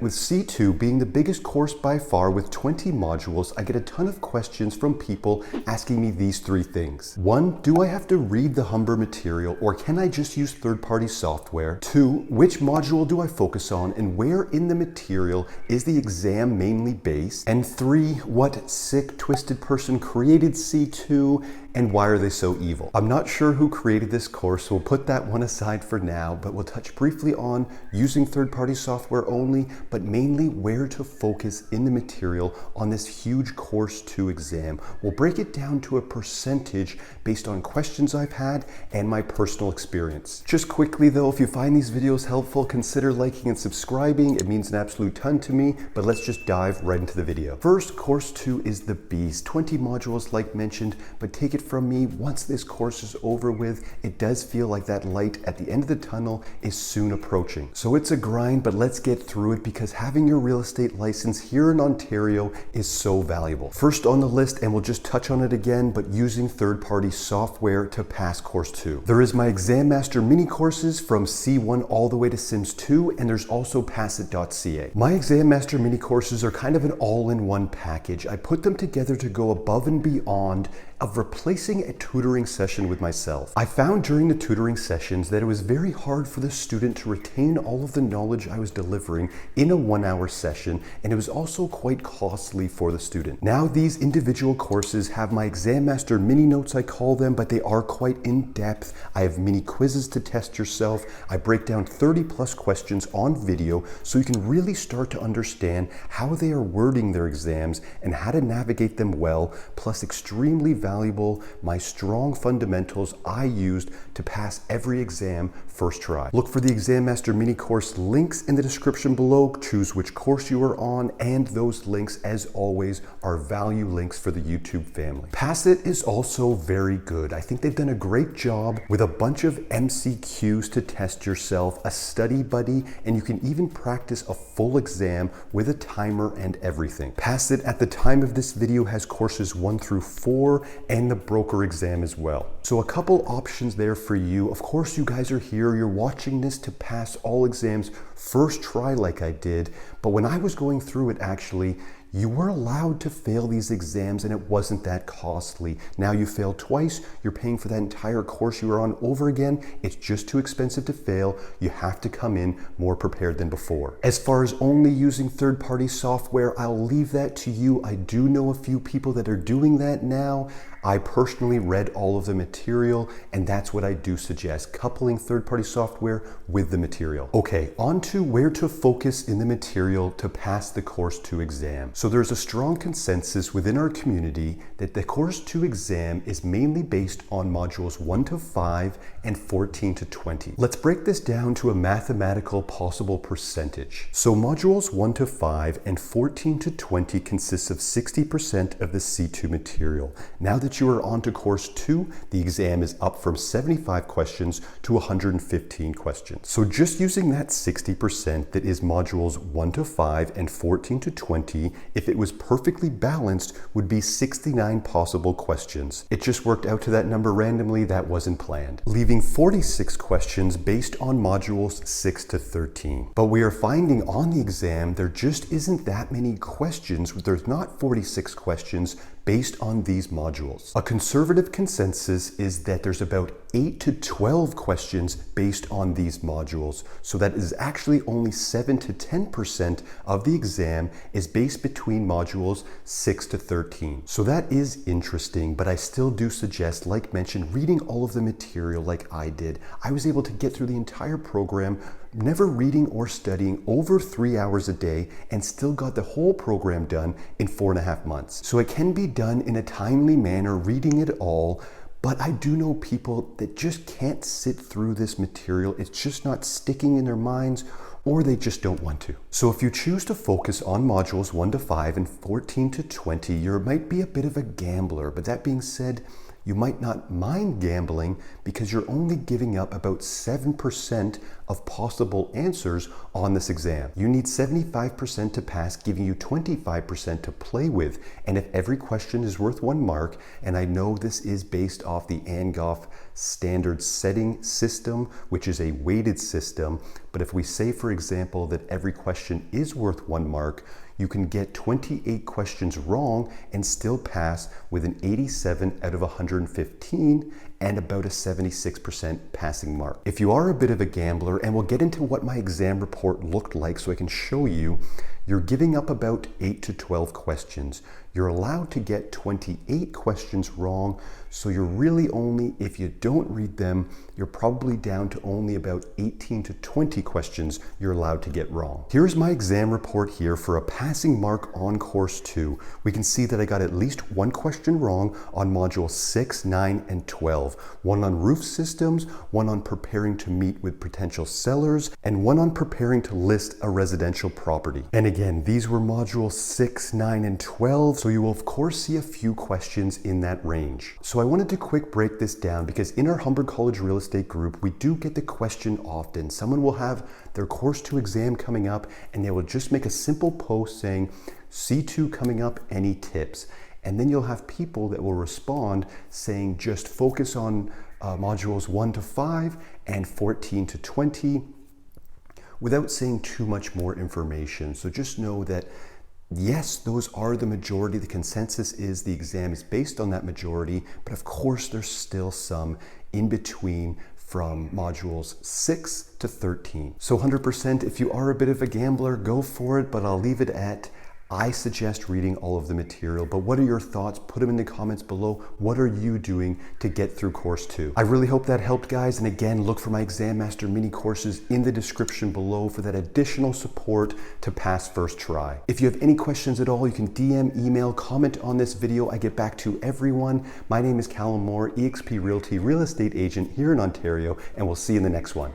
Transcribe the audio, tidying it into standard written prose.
With C2 being the biggest course by far with 20 modules, I get a ton of questions from people asking me these three things. 1, do I have to read the Humber material or can I just use third-party software? 2, which module do I focus on and where in the material is the exam mainly based? And 3, what sick, twisted person created C2 and why are they so evil? I'm not sure who created this course, so we'll put that one aside for now, but we'll touch briefly on using third-party software only, but mainly where to focus in the material on this huge Course 2 exam. We'll break it down to a percentage based on questions I've had and my personal experience. Just quickly though, if you find these videos helpful, consider liking and subscribing. It means an absolute ton to me, but let's just dive right into the video. First, Course 2 is the beast. 20 modules like mentioned, but take it from me, once this course is over with, it does feel like that light at the end of the tunnel is soon approaching. So it's a grind, but let's get through it because having your real estate license here in Ontario is so valuable. First on the list, and we'll just touch on it again, but using third-party software to pass Course 2. There is my Exam Master mini courses from C1 all the way to Sims 2, and there's also passit.ca. My Exam Master mini courses are kind of an all-in-one package. I put them together to go above and beyond of replacing a tutoring session with myself. I found during the tutoring sessions that it was very hard for the student to retain all of the knowledge I was delivering in a 1-hour session, and it was also quite costly for the student. Now these individual courses have my Exam Master mini notes, I call them, but they are quite in-depth. I have mini quizzes to test yourself. I break down 30+ questions on video so you can really start to understand how they are wording their exams and how to navigate them well, plus extremely valuable, my strong fundamentals I used to pass every exam first try. Look for the Exam Master mini course links in the description below. Choose which course you are on, and those links, as always, are value links for the YouTube family. Passit is also very good. I think they've done a great job with a bunch of MCQs to test yourself, a study buddy, and you can even practice a full exam with a timer and everything. Passit at the time of this video has courses 1 through 4 and the broker exam as well. So a couple options there for you. Of course, you guys are here, you're watching this to pass all exams first try like I did, but when I was going through it actually, you were allowed to fail these exams and it wasn't that costly. Now you fail twice, you're paying for that entire course you were on over again. It's just too expensive to fail. You have to come in more prepared than before. As far as only using third-party software, I'll leave that to you. I do know a few people that are doing that now. I personally read all of the material, and that's what I do suggest, coupling third-party software with the material. Okay, on to where to focus in the material to pass the Course 2 exam. So there's a strong consensus within our community that the Course 2 exam is mainly based on modules 1 to 5 and 14 to 20. Let's break this down to a mathematical possible percentage. So modules 1 to 5 and 14 to 20 consists of 60% of the C2 material. Now that you are on to Course 2, the exam is up from 75 questions to 115 questions. So just using that 60% that is modules 1 to 5 and 14 to 20, if it was perfectly balanced, would be 69 possible questions. It just worked out to that number randomly, that wasn't planned. Leaving 46 questions based on modules 6 to 13. But we are finding on the exam, there just isn't that many questions. There's not 46 questions based on these modules. A conservative consensus is that there's about 8 to 12 questions based on these modules. So that is actually only 7 to 10% of the exam is based between modules 6 to 13. So that is interesting, but I still do suggest, like mentioned, reading all of the material like I did. I was able to get through the entire program, never reading or studying, over 3 hours a day, and still got the whole program done in 4.5 months. So it can be done in a timely manner, reading it all, but I do know people that just can't sit through this material. It's just not sticking in their minds, or they just don't want to. So if you choose to focus on modules 1 to 5 and 14 to 20, you might be a bit of a gambler, but that being said, you might not mind gambling because you're only giving up about 7% of possible answers on this exam. You need 75% to pass, giving you 25% to play with. And if every question is worth 1 mark, and I know this is based off the Angoff standard setting system, which is a weighted system. But if we say, for example, that every question is worth 1 mark, you can get 28 questions wrong and still pass with an 87 out of 115 and about a 76% passing mark. If you are a bit of a gambler, and we'll get into what my exam report looked like so I can show you, you're giving up about 8 to 12 questions. You're allowed to get 28 questions wrong, so you're really only, if you don't read them, you're probably down to only about 18 to 20 questions you're allowed to get wrong. Here's my exam report here for a passing mark on course 2. We can see that I got at least 1 question wrong on module 6, 9, and 12. 1 on roof systems, 1 on preparing to meet with potential sellers, and 1 on preparing to list a residential property. And again, these were modules 6, 9, and 12, so you will of course see a few questions in that range. So I wanted to quick break this down because in our Humber College Real Estate group, we do get the question often. Someone will have their course 2 exam coming up and they will just make a simple post saying, C2 coming up, any tips? And then you'll have people that will respond saying, just focus on modules 1 to 5 and 14 to 20 without saying too much more information. So just know that yes, those are the majority. The consensus is the exam is based on that majority, but of course there's still some in between from modules 6 to 13. So 100%, if you are a bit of a gambler, go for it, but I'll leave it at I suggest reading all of the material. But what are your thoughts? Put them in the comments below. What are you doing to get through course 2? I really hope that helped, guys. And again, look for my Exam Master mini courses in the description below for that additional support to pass first try. If you have any questions at all, you can DM, email, comment on this video. I get back to everyone. My name is Callum Moore, eXp Realty real estate agent here in Ontario, and we'll see you in the next one.